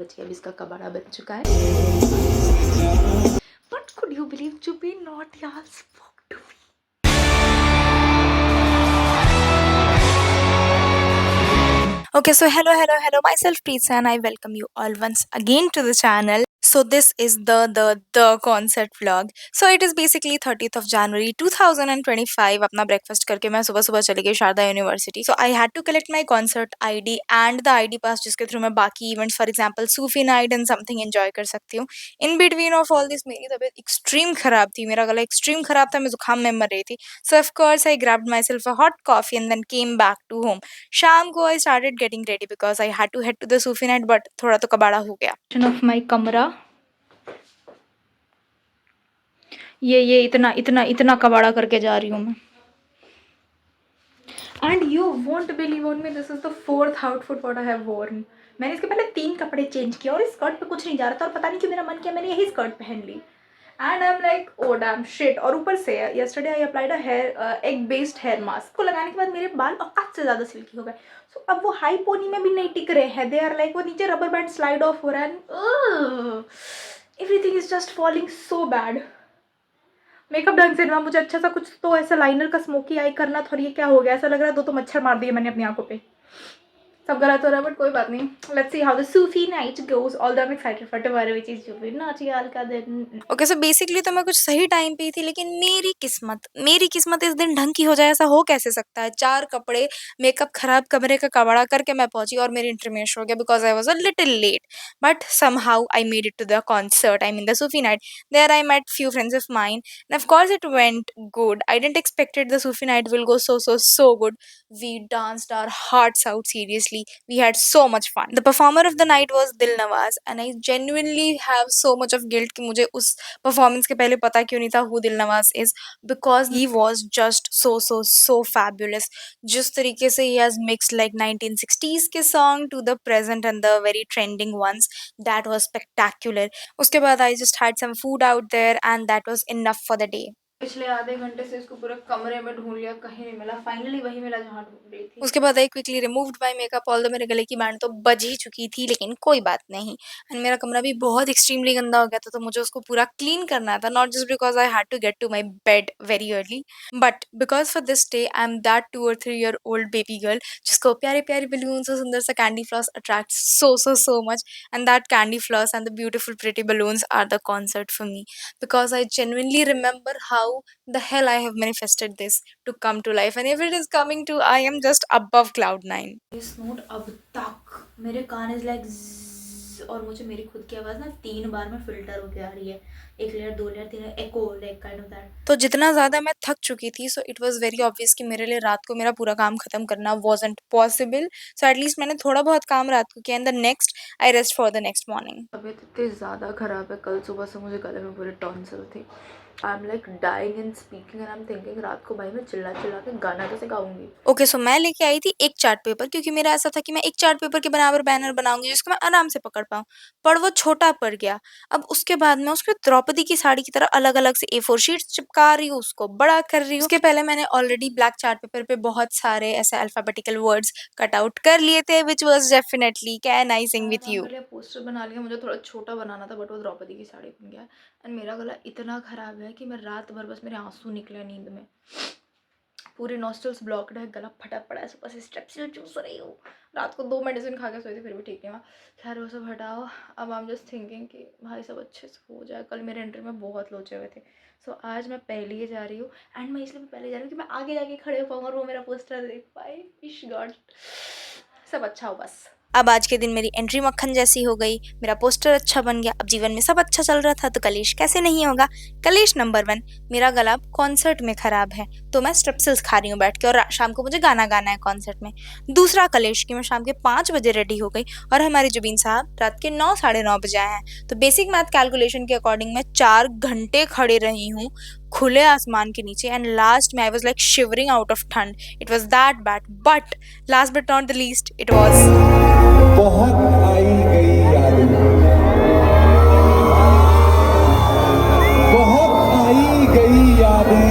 बज गया, अभी इसका कबाड़ा बन चुका है। What could you believe? To be not y'all spoke to me. Okay, so hello, myself Preetsa and I welcome you all once again to the channel. So this is the concert vlog. So it is basically 30th of January 2025. अपना breakfast करके मैं सुबह सुबह चली गई Sharda university. So I had to collect my concert ID and the ID pass जिसके through मैं बाकी events for example Sufi night and something enjoy कर सकती हूँ. In between of all this मेरी तबीयत extreme खराब थी, मेरा गला extreme खराब था, मैं जुकाम में मर रही थी. So of course I grabbed myself a hot coffee and then came back to home. शाम को I started getting ready because I had to head to the Sufi night but थोड़ा तो कबाड़ा हो गया. Of my कमरा ये इतना कबाड़ा करके जा रही हूँ मैं. And you won't believe on me, this is the 4th outfit what I have worn. मैंने इसके पहले 3 कपड़े चेंज किए और इस स्कर्ट पे कुछ नहीं जा रहा था और पता नहीं क्यों मेरा मन किया मैंने यही स्कर्ट पहन ली. And I'm like oh damn shit. और ऊपर से yesterday I applied a hair egg based hair mask को लगाने के बाद मेरे बाल औकात से ज़्यादा सिल्की हो गए. So अब वो हाई पोनी में भी नहीं टिक रहे हैं. They are like वो नीचे रबर बैंड स्लाइड ऑफ हो रहा है. Everything is just falling so bad. Makeup ढंग से ना, मुझे अच्छा सा कुछ तो ऐसा लाइनर का स्मोकी आई करना था और ये क्या हो गया, ऐसा लग रहा है 2 तो मच्छर मार दिए मैंने अपनी आंखों पे. सब गलत हो रहा है बट कोई बात नहीं. Let's see how the Sufi night goes. Although I am excited for tomorrow which is Sufi night यार का दिन. ओके सो बेसिकली तो मैं कुछ सही टाइम पे ही थी लेकिन मेरी किस्मत इस दिन ढंग की हो जाए ऐसा हो कैसे सकता है. 4 कपड़े मेकअप खराब कमरे का कबाड़ा करके मैं पहुंची और मेरी एंट्री मिस हो गया because I was a little late. But somehow I made it to the concert. I mean the Sufi night. There I met few friends of mine and of course it went good. I didn't expect it the Sufi night will go so good. We danced our hearts out, seriously. We had so much fun. The performer of the night was Dil Nawaz and I genuinely have so much of guilt कि मुझे उस performance के पहले पता क्यों नहीं था who Dil Nawaz is because he was just so fabulous. जिस तरीके से he has mixed like 1960s के song to the present and the very trending ones, that was spectacular. उसके बाद I just had some food out there and that was enough for the day. पिछले आधे घंटे से इसको पूरे कमरे में ढूंढ लिया, कहीं नहीं मिला. फाइनली वही मिला जहाँ ढूंढ रही थी. उसके बाद I quickly removed my makeup. Although मेरे गले की बैंड तो बज ही चुकी थी लेकिन कोई बात नहीं. एंड मेरा कमरा भी बहुत एक्सट्रीमली गंदा हो गया था तो मुझे उसको पूरा क्लीन करना था. Not just because I had to get to my bed very early but because for this day I am that 2 or 3 year old baby girl जिसको प्यारे प्यारे बलून्स और सुंदर सा candy floss attract so much. And that candy floss and the beautiful pretty balloons are the concert for me because I genuinely remember how the hell I have manifested this to come to life and if it is coming to I am just above cloud 9. This note अब तक मेरे कान is like और मुझे मेरी खुद की आवाज़ ना 3 बार में फिल्टर होके आ रही है. 1 layer 2 layer 3 layer echo like kind of that. तो जितना ज़्यादा मैं थक चुकी थी so it was very obvious कि मेरे लिए रात को मेरा पूरा काम खत्म करना wasn't possible. सो एटलीस्ट मैंने थोड़ा बहुत काम रात को किया and the next I rest for the next morning. तबीयत इतनी ज़्यादा ख़राब है. कल सुबह से मुझे गले में पूरे टॉन्सिल थे. I am like dying in speaking and I am thinking रात को भाई मैं चिल्ला के गाना कैसे गाऊंगी. ओके सो मैं लेके आई थी एक चार्ट पेपर क्योंकि मेरा ऐसा था कि मैं एक चार्ट पेपर के बराबर बैनर बनाऊंगी जिसको मैं आराम से पकड़ पाऊँ. पर वो छोटा पड़ गया. अब उसके बाद मैं उसको द्रौपदी की साड़ी की तरह अलग अलग से A4 शीट्स चिपका रही हूँ, उसको बड़ा कर रही हूँ. उसके पहले मैंने ऑलरेडी ब्लैक चार्ट पेपर पे बहुत सारे ऐसे अल्फाबेटिकल वर्ड्स कट आउट कर लिए थे which was definitely can I Singh with you. Poster बना लिया. मुझे थोड़ा छोटा बनाना था बट वो द्रौपदी की साड़ी बन गया. एंड मेरा गला इतना ख़राब है कि मैं रात भर बस मेरे आंसू निकले नींद में. पूरे नॉस्ट्रल्स ब्लॉक्ड है, गला फटा पड़ा है, सुबह से स्ट्रेप्सिल चूस रही हूँ. रात को 2 मेडिसिन खा के सोई थी फिर भी ठीक नहीं हुआ. खैर वो सब हटाओ. अब आई एम जस्ट थिंकिंग कि भाई सब अच्छे से हो जाए. कल मेरे एंट्री में बहुत लोचे हुए थे सो आज मैं पहले ही जा रही हूँ. एंड मैं इसलिए पहले जा रही हूँ कि मैं आगे जाके खड़े हो पाऊँ और वो मेरा पोस्टर देख पाए. विश गॉड सब अच्छा हो बस. अब आज के दिन मेरी एंट्री मक्खन जैसी हो गई, मेरा पोस्टर अच्छा बन गया. अब जीवन में सब अच्छा चल रहा था तो कलेश कैसे नहीं होगा. कलेश नंबर 1, मेरा गला कॉन्सर्ट में खराब है तो मैं स्ट्रेप्सिल्स खा रही हूँ बैठ के और शाम को मुझे गाना गाना है कॉन्सर्ट में. दूसरा कलेश कि मैं शाम के 5 बजे रेडी हो गई और हमारे जुबीन साहब रात के 9 साढ़े 9 बजे आए हैं. तो बेसिक मैथ कैलकुलेशन के अकॉर्डिंग मैं 4 घंटे खड़े रही हूँ खुले आसमान के नीचे एंड लास्ट में I was like shivering out of ठंड. It was that bad but last but not the least it was बहुत आई गई यादें, बहुत आई गई यादें,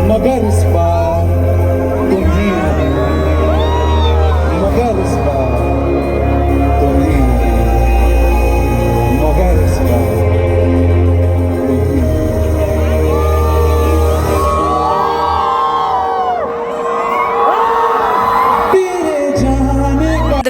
मगर इस बार तुम्हें, मगर इस बार तुम्हें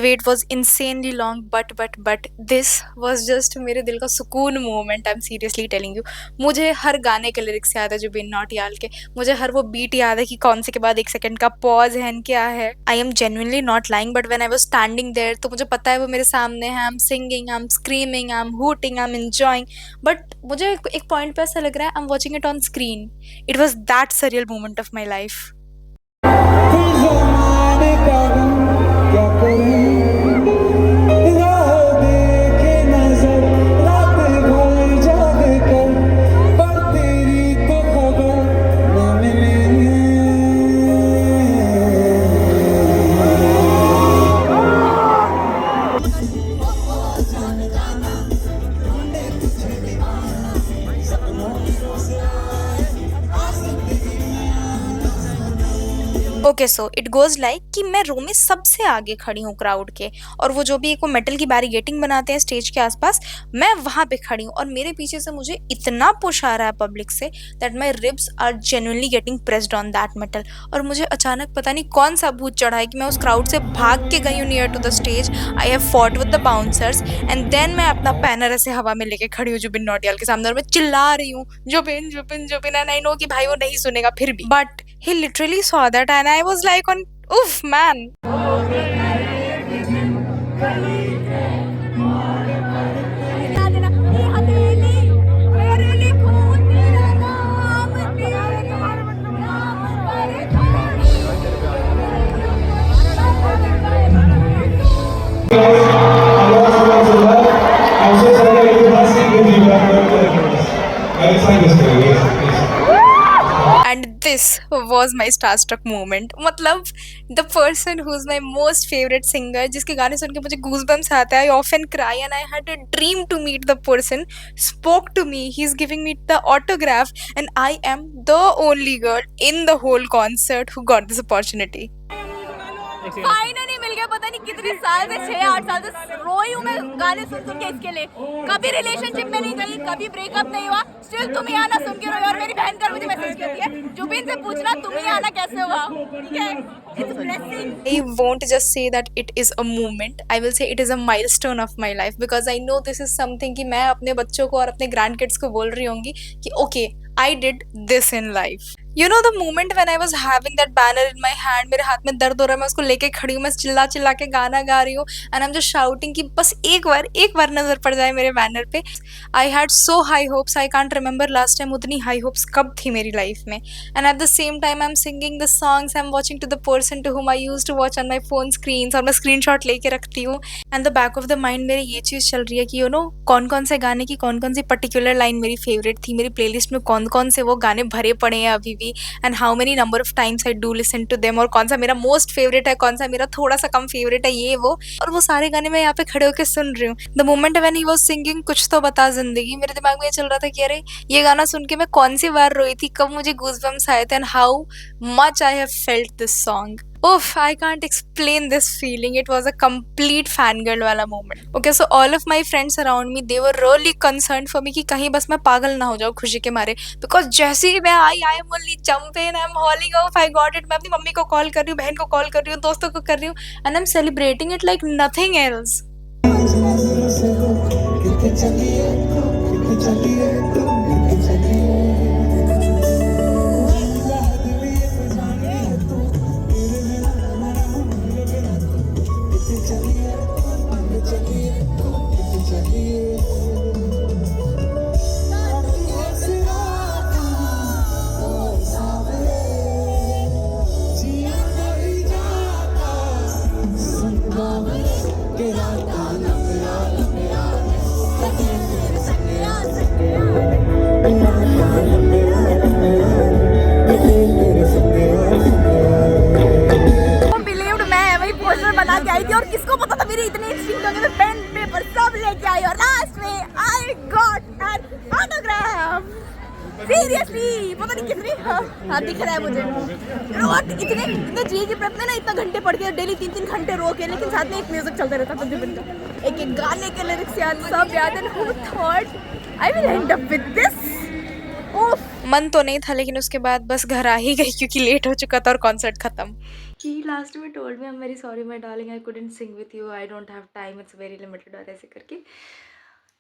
wait was insanely long but this was just मेरे दिल का सुकून moment. I am seriously telling you. मुझे हर गाने के लिरिक्स याद है जुबिन नौटियाल के, मुझे हर वो बीट याद है कि कौन से के बाद एक सेकंड का पॉज है एंड क्या है। I am genuinely not lying, but when I was standing there तो मुझे पता है वो मेरे सामने है। I am singing, I am screaming, I am hooting, I am enjoying, but मुझे एक पॉइंट पे ऐसा लग रहा है I am watching it on screen. It was that surreal moment of my life. जमाने का क्या करूं, राह देखे नजर रात भर जाग कर, पर तेरी तो खबर न मिले। Okay so it goes like कि मैं रो में सबसे आगे खड़ी हूँ क्राउड के, और वो जो भी एक वो मेटल की बैरिगेटिंग बनाते हैं स्टेज के आसपास, मैं वहां पे खड़ी हूँ और मेरे पीछे से मुझे इतना पुश आ रहा है पब्लिक से that my ribs are genuinely getting pressed on that metal. और मुझे अचानक पता नहीं कौन सा भूत चढ़ा है कि मैं उस क्राउड से भाग के गई हूँ near to the stage. I have fought with the bouncers and then मैं अपना पैनर ऐसे हवा में लेके खड़ी हूँ जुबिन नौटियाल के सामने और मैं चिल्ला रही हूँ Zubeen Zubeen Zubeen, and I know कि भाई वो नहीं सुनेगा फिर भी, but he literally saw that and I was like on oof man. And this was my starstruck moment. मतलब the person who's my most favorite singer, जिसके गाने सुन के मुझे goosebumps आते हैं, I often cry and I had a dream to meet the person, spoke to me, he's giving me the autograph and I am the only girl in the whole concert who got this opportunity. Finally मिल गया। पता नहीं कितने साल से 6-8 साल से रोई हूँ मैं गाने सुन सुन के इसके लिए। कभी रिलेशनशिप में नहीं गई, कभी ब्रेकअप नहीं हुआ, स्टिल तुम ही आना सुन के रोई। और मेरी बहन कर मुझे मैसेज करती है जुबिन से पूछना तुम ही आना कैसे हुआ, ठीक है? It's blessing. I won't just say that it is a moment. I will say it is a milestone of my life because I know this is something कि मैं अपने बच्चों को और अपने ग्रैंड किड्स को बोल रही होंगी कि okay, I did this in life. You know the moment when I was having that banner in my hand, मेरे हाथ में दर्द हो रहा है, मैं उसको लेके खड़ी हूँ, मैं चिल्ला चिल्ला के गाना गा रही हूँ and I'm just shouting कि बस एक बार नजर पड़ जाए मेरे बैनर पे। I had so high hopes, I can't remember last time उतनी high hopes कब थी मेरी लाइफ में। And at the same time I'm singing the songs, I'm watching to the person to whom I used to watch on my phone screens और मैं screenshot लेके रखती हूँ and the back of the mind मेरे ये चीज़ चल रही है कि you know कौन कौन से गाने की कौन कौन सी पर्टिकुलर लाइन मेरी फेवरेट थी, मेरी प्लेलिस्ट में कौन कौन से वो गाने भरे पड़े हैं अभी भी and how many number of times I do listen to them, और कौन सा मेरा मोस्ट फेवरेट है, कौन सा मेरा थोड़ा सा कम फेवरेट है, ये वो। और वो सारे गाने मैं यहाँ पे खड़े होकर सुन रही हूँ। The moment when he was singing कुछ तो बता जिंदगी, मेरे दिमाग में ये चल रहा था कि अरे ये गाना सुन के मैं कौन सी बार रोई थी, कब मुझे गूज़बम्स आए थे and how much I have felt this song. Oof, I can't explain this feeling. It was a complete fangirl वाला moment. Okay, so all of my friends around me, they were really concerned for me कि कहीं बस मैं पागल ना हो जाऊँ खुशी के मारे, because जैसे ही मैं आई, I am only jumping, I am hauling off, I got it. मैं अपनी मम्मी को कॉल कर रही हूँ, बहन को कॉल कर रही हूँ, दोस्तों को कर रही हूँ, and I'm celebrating it like nothing else. बना के आई थी और किसको पता था मेरी इतनी एक्सट्रीम होगी, मैं पेन पेपर सब लेके आई और लास्ट में I got an autograph. Seriously पता नहीं कितनी हाँ दिख रहा है मुझे। और इतने जी की प्रयत्न ना, इतना घंटे पढ़ के डेली 3-3 घंटे रो के, लेकिन साथ में एक म्यूजिक चलता रहता था जुबिन का, एक गाने के लिरिक्स याद, सब याद। And who thought I will and up with this. मन तो नहीं था, लेकिन उसके बाद बस घर आ ही गई क्योंकि लेट हो चुका था और कॉन्सर्ट खत्म। He last में told me I'm very sorry my darling, I couldn't sing with you, I don't have time, it's very limited और ऐसे करके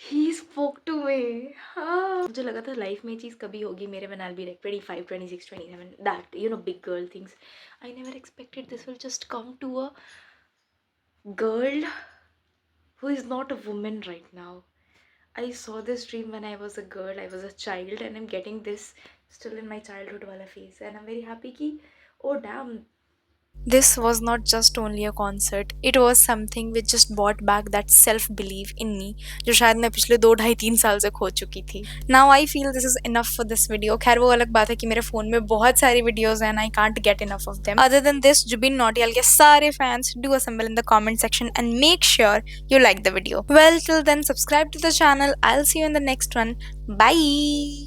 he spoke to me. हाँ मुझे लगा था लाइफ में ये चीज़ कभी होगी मेरे when I'll be like 25, 26, 27, that you know big girl things. I never expected this will just come to a girl who is not a woman right now. I saw this dream when I was a girl, I was a child, and I'm getting this still in my childhood wala phase, and I'm very happy ki, oh damn. This was not just only a concert, it was something which just brought back that self-belief in me, जो शायद मैं पिछले 2-2.5-3 साल से खो चुकी थी. Now I feel this is enough for this video. खैर वो अलग बात है कि मेरे फ़ोन में बहुत सारी videos हैं and I can't get enough of them. Other than this, Jubin Nautiyal के सारे fans do assemble in the comment section and make sure you like the video. Well, till then, subscribe to the channel. I'll see you in the next one. Bye!